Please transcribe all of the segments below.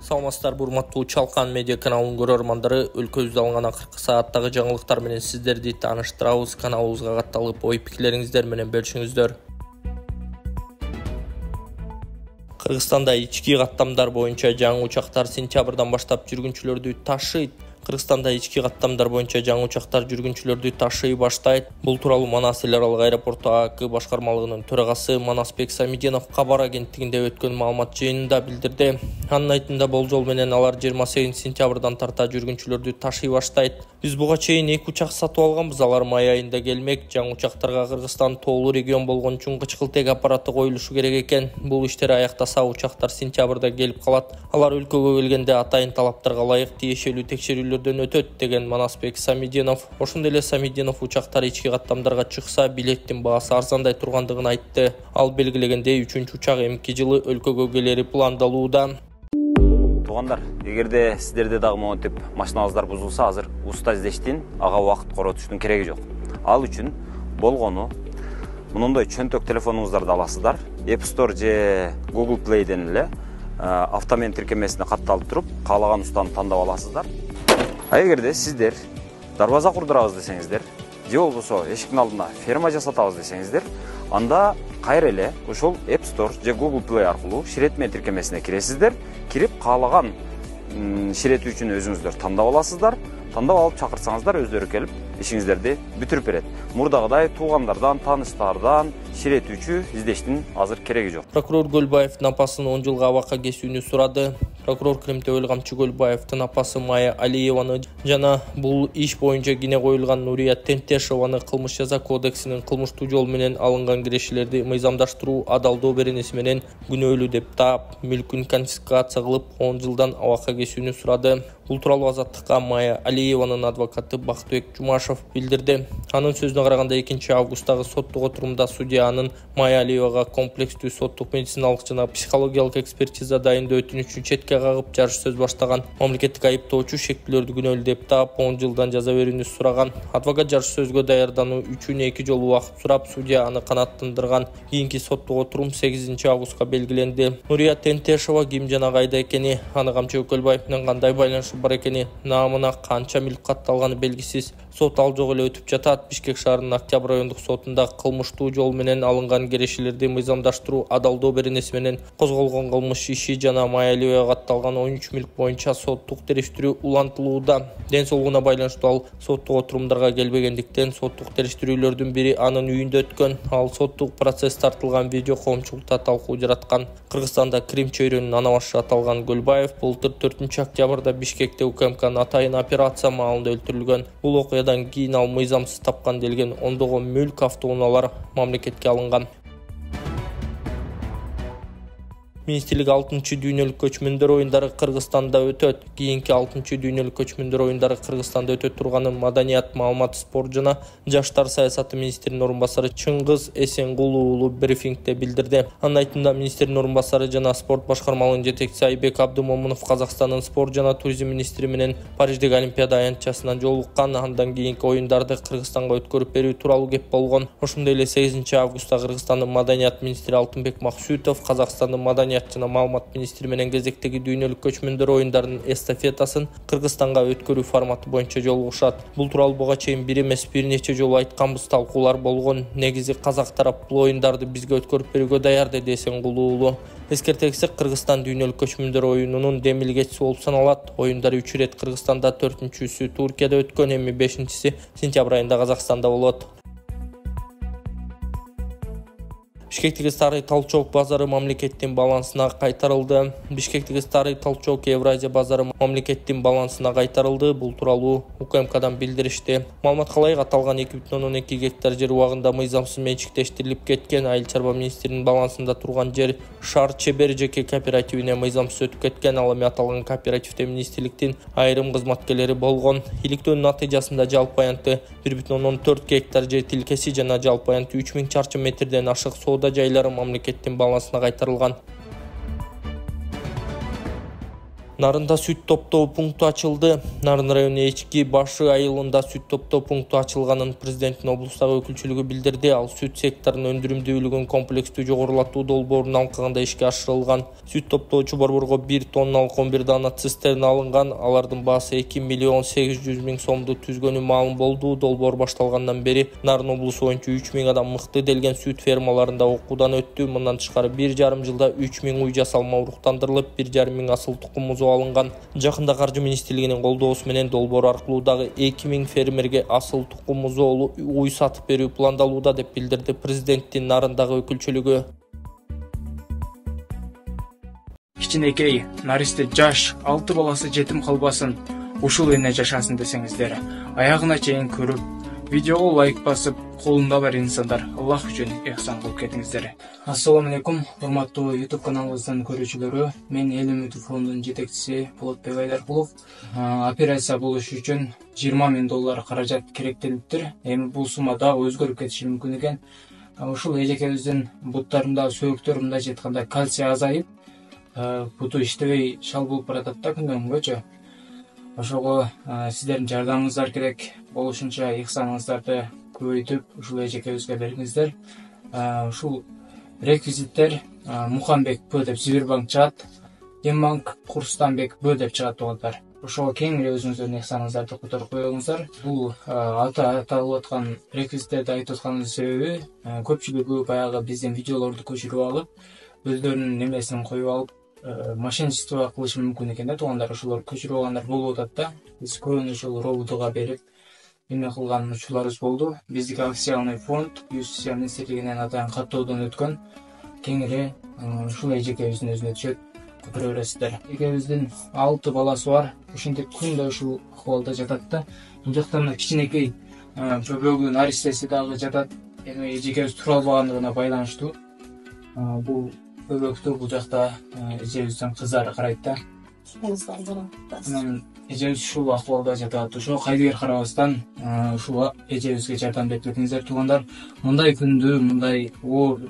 Саламатсыздар, урматтуу Чалкан медиа каналынын көрөрмандары, өлкөбүздө алынган акыркы сааттагы жаңылыктар менен сиздерди тааныштырабыз. Каналыбызга катталып, ой пикирлериңиздер менен бөлүшүңүздөр. Кыргызстанда ички каттамдар боюнча жаңы учактар сентябрдан баштап жүргүнчүлөрдү ташыйт. Кыргызстанда ички каттамдар боюнча жаңы учактар жүргүнчүлөрдү ташый баштайт. Бул тууралуу Манас эл аралык аэропорту ААК башкармалыгынын төрагасы Манасбек Самидинов кабар агенттигинде өткөн маалымат жыйынында билдирди. Анын айтымында болжол менен алар 28 сентябрдан тарта жүргүнчүлөрдү ташый баштайт. Биз буга чейин 2 учак сатып алганбыз, алар май айында келмек. Жаңы учактарга Кыргызстан тоолуу регион болгон үчүн кычкылтек аппараты коюлушу керек экен. Бул иштер аяктаса учактар сентябрда келип калат. Алар өлкөгө келгенде атайын талаптарга ылайык тиешелүү текшерүүлөрдөн өтөт деген Манасбек Самидинов. Ошондой эле Самидинов учактар ички каттамдарга чыкса билеттин баасы арзандай тургандыгын айтты. Ал белгилегендей 3-үчү учак эмки жылы өлкөгө келери пландалууда. Туугандар, эгерде сиздерде дагы монтип машиналарыңыздар бузулса, азыр уста издештин, ага убакыт коротуштун кереги жок. Ал үчүн болгону мындай чөнтөк телефонуңуздарды аласыздар. App Store же Google Play'ден эле автомен тиркемесине катталып туруп, каалаган устаны тандап аласыздар. Эгерде сиздер дарбаза курдурабыз десеңиздер, же болбосо эшиктин алдына ферма жасатабыз десеңиздер, анда кайра эле ошол App Store же Google Play аркылуу ширетме тиркемесине киресиздер. Кирип каалаган ширетүүчүнү өзүңүздөр тандап аласыздар. Тандап алып чакырсаңыздар өздөрү келип ишиңиздерди бүтүрүп берет. Мурдагыдай туугандардан, тааныштардан ширетүүчү издештин азыр кереги жок. Прокурор Гөлбаевдин апасын 10 жылга абакка кесүүнү сурады. Прокурор Кремтөбөл камчы Гөлбаевдин апасы Майя Алиеваны жана бул иш боюнча кине коюлган Нурия Тентешованы кылмыш жаза кодексинин кылмыштуу жол менен алынган кирешелерди мыйзамдаштыруу адалдоо беренеси менен күнөөлүү деп таап, мүлкүн конфискация кылып 10 жылдан абакка кесүүнү сурады. Бул тууралуу Азаттыкка Майя Алиеванын адвокаты Бактыбек Жумашев билдирди. Анын сөзүнө караганда 2 августтагы соттук отурумда судья анын Майя Алиевага комплекстүү соттук медициналык жана психологиялык экспертиза дайындоо өтүнүчүн четке кагып жарыш сөз баштаган. Мамлекеттик айыптоочу шектүүлөрдү күнөөлүү деп таап 10 жылдан жаза берүүнү сураган. Адвокат жарыш сөзгө даярдануу үчүн 2 жолу убакыт сурап, судья аны канааттандырган. Кийинки соттук отурум 8 августка белгиленди. Нурия Тентешова ким жана кайда экени, аны камчы Көлбаев менен кандай байланышы бар экени, наамына канча мүлк катталганы белгисиз. Сот ал жок эле өтүп жатат. Бишкек шаарынын Октябрь райондук сотунда кылмыштуу жол менен алынган кирешелерди мыйзамдаштыруу адалдоо беренеси менен козголгон кылмыш иши жана Майя Алиевага катталган 13 мүлк боюнча соттук териштирүү улантылууда. Ден соолугуна байланыштуу ал соттук отурумдарга келбегендиктен соттук териштирүүлөрдүн бири анын үйүндө өткөн. Ал соттук процесс тартылган видео коомчулукта талкуу жараткан. Кыргызстанда Крим чөйрөнүн ана башы аталган Гөлбаев былтыр 4 октябрда Бишкекте УКМКнын атайын операция маалында өлтүрүлгөн. Бул окуядан кийин ал мыйзамсыз тапкан делген ондогон мүлк, автоунаалар мамлекетке алынган. Министрлик 6-чы дүйнөлүк көчмөндөр оюндары Кыргызстанда өтөт. Кийинки 6-чы дүйнөлүк көчмөндөр оюндары Кыргызстанда өтөт турганын Маданият, маалымат, спорт жана жаштар саясаты министринин орун басары Чыңгыз Эсенгулуу уулу брифингде билдирди. Анын айтымында министринин орун басары жана спорт башкармалыгынын жетекчиси Айбек Абдымомунов Казакстандын спорт жана туризм министри менен Париждеги Олимпиада аянтчасынан жолуккан. Андан кийинки оюндарды Кыргызстанга өткөрүп берүү тууралуу кеп болгон. Ошондой эле 8 августта Кыргызстандын Маданият министри Алтынбек Максутов Казакстандын Маданият жана маалымат министри менен кезектеги дүйнөлүк көчмөндөр оюндарынын эстафетасын Кыргызстанга өткөрүү форматы боюнча жолугушат. Бул тууралуу буга чейин бир эмес бир нече жолу айтканбыз, талкуулар болгон. Негизи казак тарап бул оюндарды бизге өткөрүп берүүгө даяр, деди Эсенгулуу уулу. Эскертексек, Кыргызстан дүйнөлүк көчмөндөр оюнунун демилгечиси болуп саналат. Оюндар 3 ирет Кыргызстанда, 4-чүсү Туркияда өткөн, эми 5-чиси сентябрь айында Казакстанда болот. Бишкектеги Старый Толчок базары мамлекеттин балансына кайтарылды. Бишкектеги Старый Толчок Евразия базары мамлекеттин балансына кайтарылды. Бул тууралуу УКМКдан билдиришти. Маалыматка ылайык, аталган 2,2 гектар жер убагында мыйзамсыз менчиктештирилип кеткен. Айыл чарба министринин балансында турган жер Шаар Чебер жеке кооперативине мыйзамсыз өтүп кеткен. Ал эми аталган кооперативде министрликтин айрым кызматкерлери болгон. Иликтөөнүн натыйжасында жалпы аянты 1,4 гектар жер тилкеси жана жалпы аянты 3000 чарчы метрден ашык соода жайлары мамлекеттин балансына кайтарылган. Нарында сүт топтоо пункту ачылды. Нарын району Эчки башы айылында сүт топтоо пункту ачылганын президенттин облустагы өкүлчүлүгү билдирди. Ал сүт секторунун өндүрүмдүүлүгүн комплекстүү жогорулатуу долбоорун алкагында ишке ашырылган. Сүт топтоочу борборго 1 тонналык 11 дана цистерна алынган. Алардын баасы 2 миллион 800 миң сомду түзгөнү маалым болду. Долбоор башталгандан бери Нарын облусу боюнча 3 миң адам мыкты делген сүт фермаларында окуудан өттү. Мындан тышкары 1,5 жылда 3 миң уй жасалма уруктандырылып, 1,5 миң асыл тукум алынган. Жакында Каржы министрлигинин колдоосу менен долбоор аркылуу дагы 2000 фермерге асыл тукум музоолу уй сатып берүү пландалууда деп билдирди президенттин Нарындагы өкүлчүлүгү. Кичинекей, наристе жаш, 6 баласы жетим калбасын, ушул эне жашасын десеңиздер, аягына чейин көрүп, видеого лайк басып, колунда бар инсандар, Аллах үчүн ихсан кылып кетиңиздер. Ассаламу алейкум, урматтуу YouTube каналыбыздын көрүүчүлөрү. Мен Эл Үмүтү фондунун жетекчиси Болотбек Айдаркулов. Операция болуш үчүн 20 миң доллар каражат керектелиптир. Эми бул сума да өзгөрүп кетиши мүмкүн экен. Ушул эжекебиздин буттарында, сөөктөр мындай жетканда кальций азайып, буту иштебей шал болуп баратат да күндөн күнгөчө. Ошого сиздердин жардамыңыздар керек. Болушунча ихсаныңыздарды көбөйтүп, ушул эжекебизге бериңиздер. Ушул реквизиттер Мухамбек Б деп Сбербанк чыгат, Ембанк Курстанбек Б деп чыгат тугандар. Ошого кеңири өзүңүздөрдүн ихсаныңыздарды которуп коюңуздар. Бул аталып аткан реквизиттерди айтып атканын себеби көпчүлүгү баягы биздин видеолорду көчүрүп алып, өздөрүнүн немесин коюп алып, мошенничество кылышы мүмкүн экен да тугандар. Ошолор көчүрүп алгандар болуп атат да. Биз көбүн ошол роботуга берип эме кылган учурларыбыз болду. Биздики официальный фонд Юстиция министрлигинен атайын каттоодон өткөн. Кеңири ушул эжекебиздин өзүнө түшөт, көрө бересиздер. Эжекебиздин 6 баласы бар. Ошентип күндө ушул акыбалда жатат да. Бул жакта мына кичинекей чөбөгү наристеси дагы жатат. Эми эжекебиз тура албагандыгына байланыштуу. Бул көбөктү бул жакта эжебиздин кыздары карайт да. Эжебиз ушул акыбалда жатат. Ошо кайдыгер карабастан ушул эжебизге жардам берип кетиңиздер тугандар. Мындай күндү, мындай оор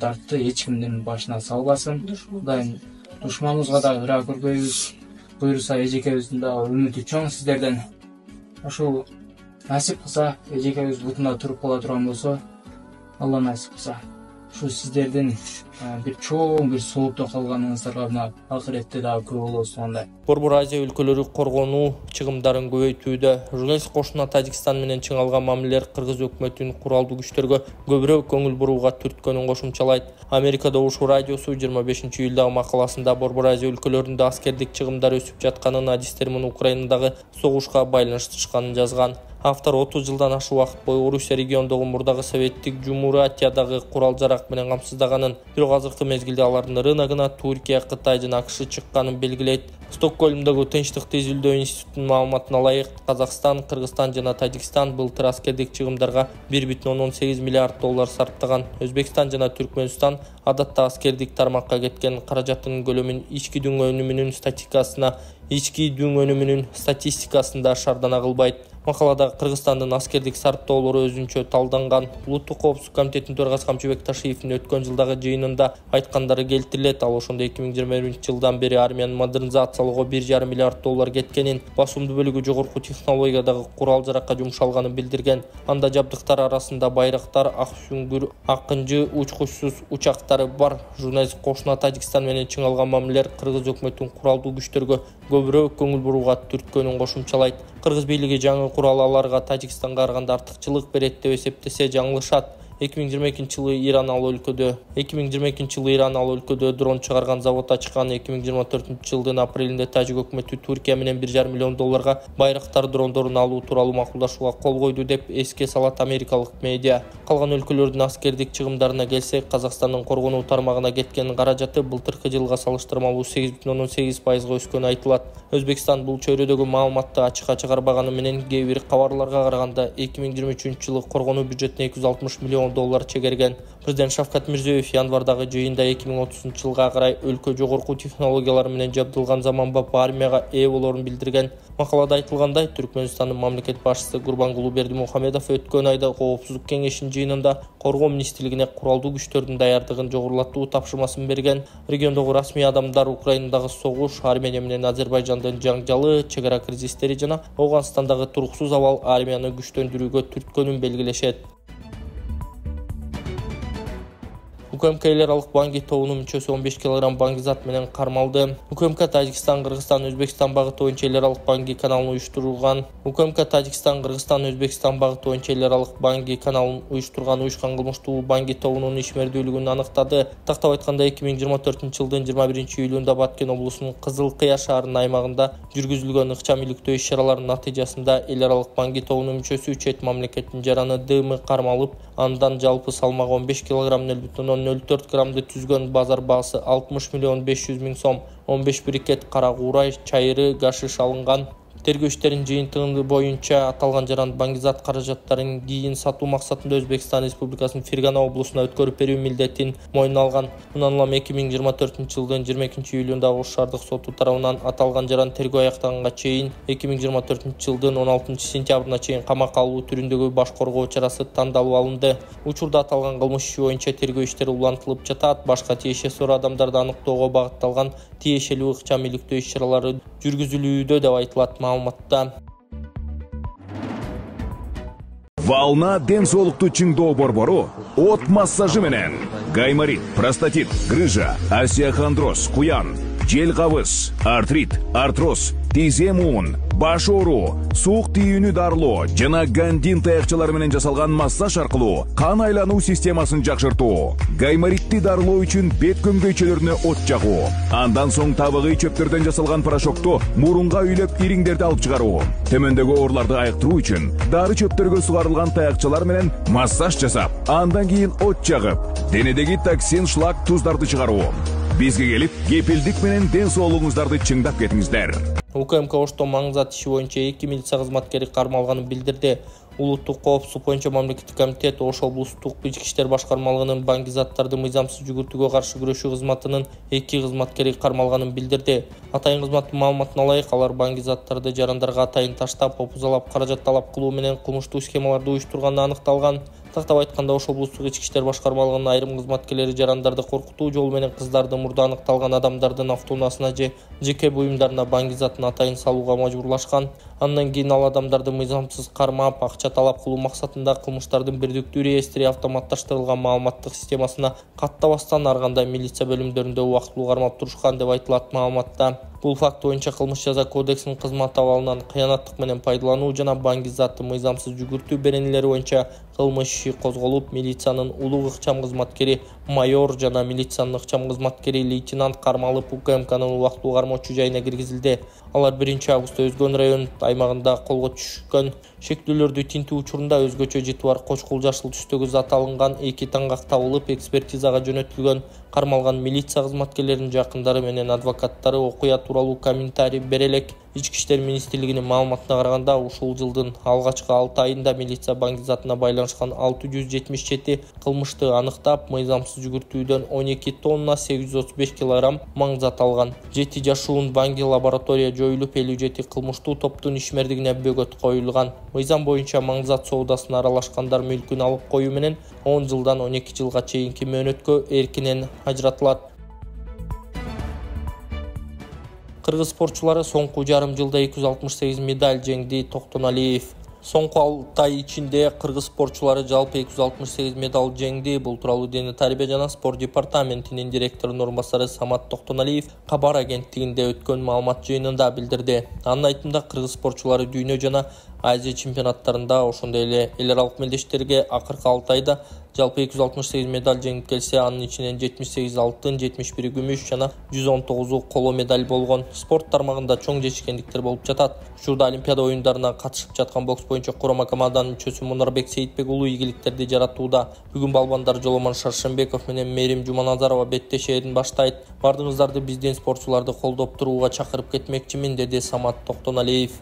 дартты эч кимдин башына салбасын. Кудайым душманыбызга да ыра көрбөйбүз. Буюрса эжекебиздин да үмүтү чоң сиздерден. Ошол насип кылса, эжекебиз бутунда туруп кала турган болсо, Алла насип кылса, ушул сиздердин бир чоң бир соолукта калганыңыздарга мына акыретте дагы күбө болобуз тугандар. Борбор Азия өлкөлөрү коргонуу чыгымдарын көбөйтүүдө. Журналист кошуна Тажикстан менен чыңалган мамилелер Кыргыз өкмөтүнүн куралдуу күчтөргө көбүрөөк көңүл бурууга түрткөнүн кошумчалайт. Америка Добуш радиосу 25 июлдагы макаласында Борбор Азия өлкөлөрүндө аскердик чыгымдар өсүп жатканын, адистермин Украинадагы согушка байланыштырышканын жазган. Автор 30 жылдан ашык убакыт бою Орусия регионундагы мурдагы советтик Жумуратиядагы курал жарак менен камсыздаганын, бирок азыркы мезгилде алардын рыногуна Туркия, Кытай жана АКШ чыкканын белгилейт. Стокгольмдагы Тынчтыкты изилдөө институтунун маалыматына ылайык, Казакстан, Кыргызстан жана Тажикстан былтыр аскердик чыгымдарга 1,8 миллиард доллар сарптаган. Өзбекстан жана Түркмөнстан адатта аскердик тармакка кеткен каражаттын көлөмүн ички дүң өнүмүнүн статистикасында шардана кылбайт. Макалада Кыргызстандын аскердик сарптоолору өзүнчө талданган. Улуттук коопсуздук комитетинин төрагасы Камчыбек Ташиевдин өткөн жылдагы жыйынында айткандары келтирилет. Ал ошондо 2021 жылдан бери армиянын модернизациялоого 1,5 миллиард доллар кеткенин, басымдуу бөлүгү жогорку технологиядагы курал жаракка жумшалганын билдирген. Анда жабдыктар арасында байрактар, ак сүңгүр, акынжы, учкучсуз учактары бар. Журналист кошуна Тажикстан менен чыңалган мамилелер Кыргыз өкмөтүнүн куралдуу күчтөргө көбүрөөк көңүл бурууга түрткөнүн кошумчалайт. Кыргыз бийлиги жаңы курал аларга Тажикстанга караганда артыкчылык берет деп эсептесе жаңылышат. 2022 жылы Иран ал өлкөдө дрон чыгарган завод ачкан. 2024 жылдын апрелинде Тажик өкмөтү Туркия менен 1,5 миллион долларга байрактар дрондорун алуу тууралуу макулдашууга кол койду деп эске салат америкалык медиа. Калган өлкөлөрдүн аскердик чыгымдарына келсек, Казакстандын коргонуу тармагына кеткен каражаты былтыркы жылга салыштырмалуу 8,8% өскөнү айтылат. Өзбекстан бул чөйрөдөгү маалыматты ачыкка чыгарбаганы менен кээ бир кабарларга караганда 2023 жылы коргонуу бюджетине 260 миллион $1 чегерген. Президент Шавкат Мирзиёев январдагы жыйында 2030-жылга карай өлкө жогорку технологиялар менен жабдылган заманбап армияга ээ болорун билдирген. Макалада айтылгандай, Түркмөнстандын мамлекет башчысы Гурбангулы Бердимухамедов өткөн айда Коопсуздук кеңешинин жыйынында коргоо министрлигине куралдуу күчтөрдүн даярдыгын жогорулатуу тапшырмасын берген. Региондогу расмий адамдар Украинадагы согуш, Армения менен Азербайжандын жаңжалы, чегара кризистери жана Ауганстандагы туруксуз абал армияны күчтөндүрүүгө түрткөнүн белгилешет. УКМК эл аралык банги тобунун мүчөсү 15 кг баңгизат менен кармалды. УКМК Тажикстан, Кыргызстан, Өзбекстан багыты боюнча эл аралык банги каналын уюштурган. УКМК Тажикстан, Кыргызстан, Өзбекстан багыты боюнча эл аралык банги каналын уюштурган уюшкан кылмыштуу банги тобунун ишмердүүлүгүн аныктады. Тактап айтканда 2024-жылдын 21-июлунда Баткен облусунун Кызыл Кыя шаарынын аймагында жүргүзүлгөн ыкчам иликтөө иш-чараларынын натыйжасында эл аралык банги тобунун мүчөсү чет мамлекеттин жараны ДМ кармалып, андан жалпы салмагы 15 кг 0,04 граммды түзгөн. Базар баасы 60 миллион 500 миң сом. 15 брикет кара куурай, чайыры, гашиш алынган. Тергөө иштеринин жыйынтыгы боюнча аталган жаран баңгизат каражаттарын кийин сатуу максатында Өзбекстан Республикасынын Фергана облусуна өткөрүп берүү милдетин мойнуна алган. Мындан улам 2024-жылдын 22-июлунда Ош шаардык соту тарабынан аталган жаран тергөө аяктаганга чейин 2024-жылдын 16-сентябрына чейин камакка алуу түрүндөгү баш коргоо чарасы тандалып алынды. Учурда аталган кылмыш иши боюнча тергөө иштери улантылып жатат. Башка тиешеси бар адамдарды аныктоого багытталган тиешелүү ыкчам иликтөө иш-чаралары жүргүзүлүүдө деп айтылат маалыматта. Волна ден соолукту чыңдоо борбору от массажы менен гайморит, простатит, грыжа, остеохондроз, куян, жел кабыз, артрит, артроз, тизем уун, баш ооруу, суук тийүүнү дарылоо жана гандин таякчалары менен жасалган массаж аркылуу кан айлануу системасын жакшыртуу, гайморитти дарылоо үчүн бет көмгөйчөлөрүнө от жагуу, андан соң табыгый чөптөрдөн жасалган порошокту мурунга үйлөп ириңдерди алып чыгаруу, төмөндөгү ооруларды айыктыруу үчүн дары чөптөргө сугарылган таякчалар менен массаж жасап, андан кийин от жагып, денедеги токсин, шлак, туздарды чыгаруу. Бизге келип, кепилдик менен ден соолугуңуздарды чыңдап кетиңиздер. УКМК Ошто маңызат иши боюнча 2 милиция кызматкери кармалганын билдирди. Улуттук коопсуздук боюнча мамлекеттик комитет Ош облустук ички иштер башкармалыгынын баңгизаттарды мыйзамсыз жүгүртүүгө каршы күрөшүү кызматынын 2 кызматкери кармалганын билдирди. Атайын кызматтын маалыматына ылайык, алар баңгизаттарды жарандарга атайын таштап, опузалап, каражат талап кылуу менен кылмыштуу схемаларды уюштурганы аныкталган. Тактап айтканда, Ош облустук ички иштер башкармалыгынын айрым кызматкерлери жарандарды коркутуу жолу менен кыздарды мурда аныкталган адамдардын автоунаасына же жеке буюмдарына баңгизатын атайын салууга мажбурлашкан. Андан кийин ал адамдарды мыйзамсыз кармап, акча талап кылуу максатында кылмыштардын бирдиктүү реестри автоматташтырылган маалыматтык системасына каттабастан ар кандай милиция бөлүмдөрүндө убактылуу кармап турушкан деп айтылат маалыматта. Бул факт боюнча кылмыш жаза кодексинин кызмат абалынан кыянаттык менен пайдалануу жана баңгизатты мыйзамсыз жүгүртүү беренелери боюнча кылмыш иши козголуп, милициянын улуг ыкчам кызматкери майор жана милициянын ыкчам кызматкери лейтенант кармалып, УКМКнын убактылуу кармоочу жайына киргизилди. Алар 1-августта Өзгөн район аймагында колго түшкөн шектүүлөрдү тинтүү учурунда өзгөчө жыты бар кочкул жашыл түстөгү зат алынган 2 таңгак табылып, экспертизага жөнөтүлгөн. Кармалган милиция кызматкерлеринин жакындары менен адвокаттары окуя тууралуу комментарий бере элек. Ички иштер министрлигинин маалыматына караганда, ушул жылдын алгачкы 6 айында милиция баңгизатына байланышкан 677 кылмышты аныктап, мыйзамсыз жүгүртүүдөн 12 тонна 835 кг маңзат алган. 7 жашуун баңги лаборатория жоюлуп, 57 кылмыштуу топтун ишмердигине бөгөт коюлган. Мыйзам боюнча маңзат соодасына аралашкандар мүлкүн алып коюу менен 10 жылдан 12 жылга чейинки мөөнөткө эркинен ажыратылат. Кыргыз спортчулары соңку жарым жылда 268 медаль жеңди. Токтоналиев. Соңку 6 ай ичинде кыргыз спортчулары жалпы 268 медаль жеңди. Бул тууралуу Дене тарбия жана спорт департаментинин директорунун орун басары Самат Токтоналиев кабар агенттигинде өткөн маалымат жыйынында билдирди. Анын айтымында, кыргыз спортчулары дүйнө жана Азия чемпионаттарында, ошондой эле эл аралык мелдештерге акыркы 6 айда жалпы 268 медаль жеңип келсе, анын ичинен 78 алтын, 71 күмүш жана 119 коло медаль болгон. Спорт тармагында чоң жетишкендиктер болуп жатат. Учурда Олимпиада оюндарына катышып жаткан бокс боюнча курама команданын мүчөсү Мунарбек Сейитбек уулу ийгиликтерди жаратууда. Бүгүн балбандар Жоломон Шаршембеков менен Мерим Жуманазарова беттешээрин баштайт. Бардыгыңыздарды биздин спортчуларды колдоп турууга чакырып кетмекчимин, деди Самат Токтоналиев.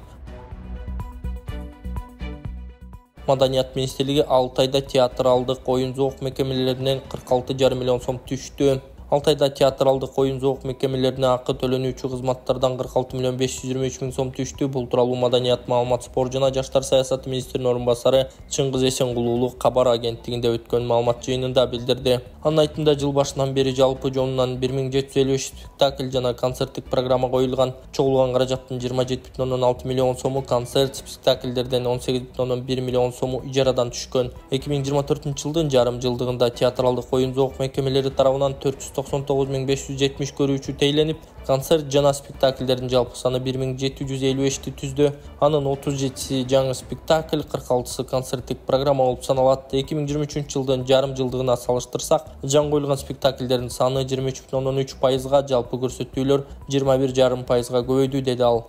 Маданият министрлиги 6 айда театралдык оюн-зоок мекемелеринен 46,5 миллион сом түштү. 6 айда театралдык оюн-зоок мекемелерине акы төлөнүүчү кызматтардан 46 миллион 523 миң сом түштү. Бул тууралуу Маданият, маалымат, спорт жана жаштар саясаты министринин орун басары Чыңгыз Эсенгулуулу кабар агенттигинде өткөн маалымат жыйынында билдирди. Анын айтымында, жыл башынан бери жалпы жонунан 1755 спектакль жана концерттик программа коюлган. Чогулган каражаттын 27,6 миллион сому концерт, спектакльдерден 18,1 миллион сому ижарадан түшкөн. 2024-жылдын жарым жылдыгында театралдык оюн-зоок мекемелери тарабынан 499,570 көрүүчү тейленип, концерт жана спектакльдердин жалпы саны 1755 түздү. Анын 37 жаңы спектакль, 46 концерттик программа болуп саналат. 2023-жылдын жарым жылдыгына салыштырсак, жаңы коюлган спектакльдердин саны 23,3%, жалпы көрсөтүүлөр 21,5%га көбөйдү, деди ал.